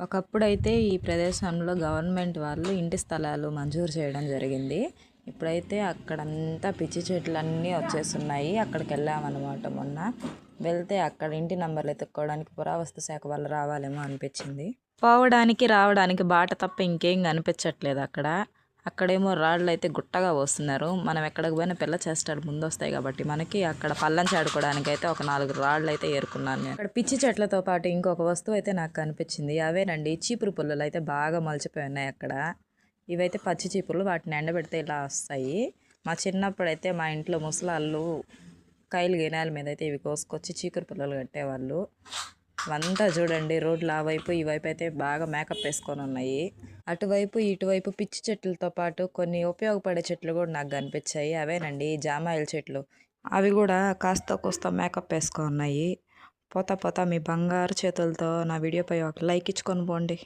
ఒకప్పుడైతే ఈ ప్రదేశంలో గవర్నమెంట్ వాళ్ళు ఇంటి స్థలాలు మంజూరు చేయడం జరిగింది. ఇప్పుడైతే అక్కడంతా పిచ్చి చెట్లన్నీ వచ్చేస్తున్నాయి. అక్కడికి వెళ్ళామన్నమాట మొన్న. వెళ్తే అక్కడ ఇంటి నంబర్లు ఎత్తుక్కోవడానికి పురావస్తు శాఖ వాళ్ళు రావాలేమో అనిపించింది. పోవడానికి రావడానికి బాట తప్ప ఇంకేం కనిపించట్లేదు అక్కడ. అక్కడేమో రాళ్ళు అయితే గుట్టగా వస్తున్నారు. మనం ఎక్కడికి పోయినా పిల్ల చేష్టాలు ముందు వస్తాయి కాబట్టి మనకి అక్కడ పల్లం చాడుకోవడానికి అయితే ఒక 4 రాళ్ళు అయితే ఏరుకున్నాను నేను. అక్కడ పిచ్చి చెట్లతో పాటు ఇంకొక వస్తువు అయితే నాకు కనిపించింది. అవేనండి చీపురు పుల్లలు అయితే బాగా మలిచిపోయి ఉన్నాయి అక్కడ. ఇవైతే పచ్చి చీపుర్లు, వాటిని ఎండబెడితే ఇలా వస్తాయి. మా చిన్నప్పుడైతే మా ఇంట్లో ముసలాళ్ళు కాయలు గినాల మీద అయితే ఇవి కోసుకొచ్చి చీపురు పుల్లలు కట్టేవాళ్ళు. అంతా చూడండి రోడ్లు ఆ వైపు ఈ వైపు అయితే బాగా మేకప్ వేసుకొని ఉన్నాయి. అటువైపు ఇటువైపు పిచ్చి చెట్లతో పాటు కొన్ని ఉపయోగపడే చెట్లు కూడా నాకు కనిపించాయి. అవేనండి జామాయిల చెట్లు. అవి కూడా కాస్త కోస్త మేకప్ వేసుకొని ఉన్నాయి. పోతా పోతా మీ బంగారు చేతులతో నా వీడియోపై ఒక లైక్ ఇచ్చుకొని పోండి.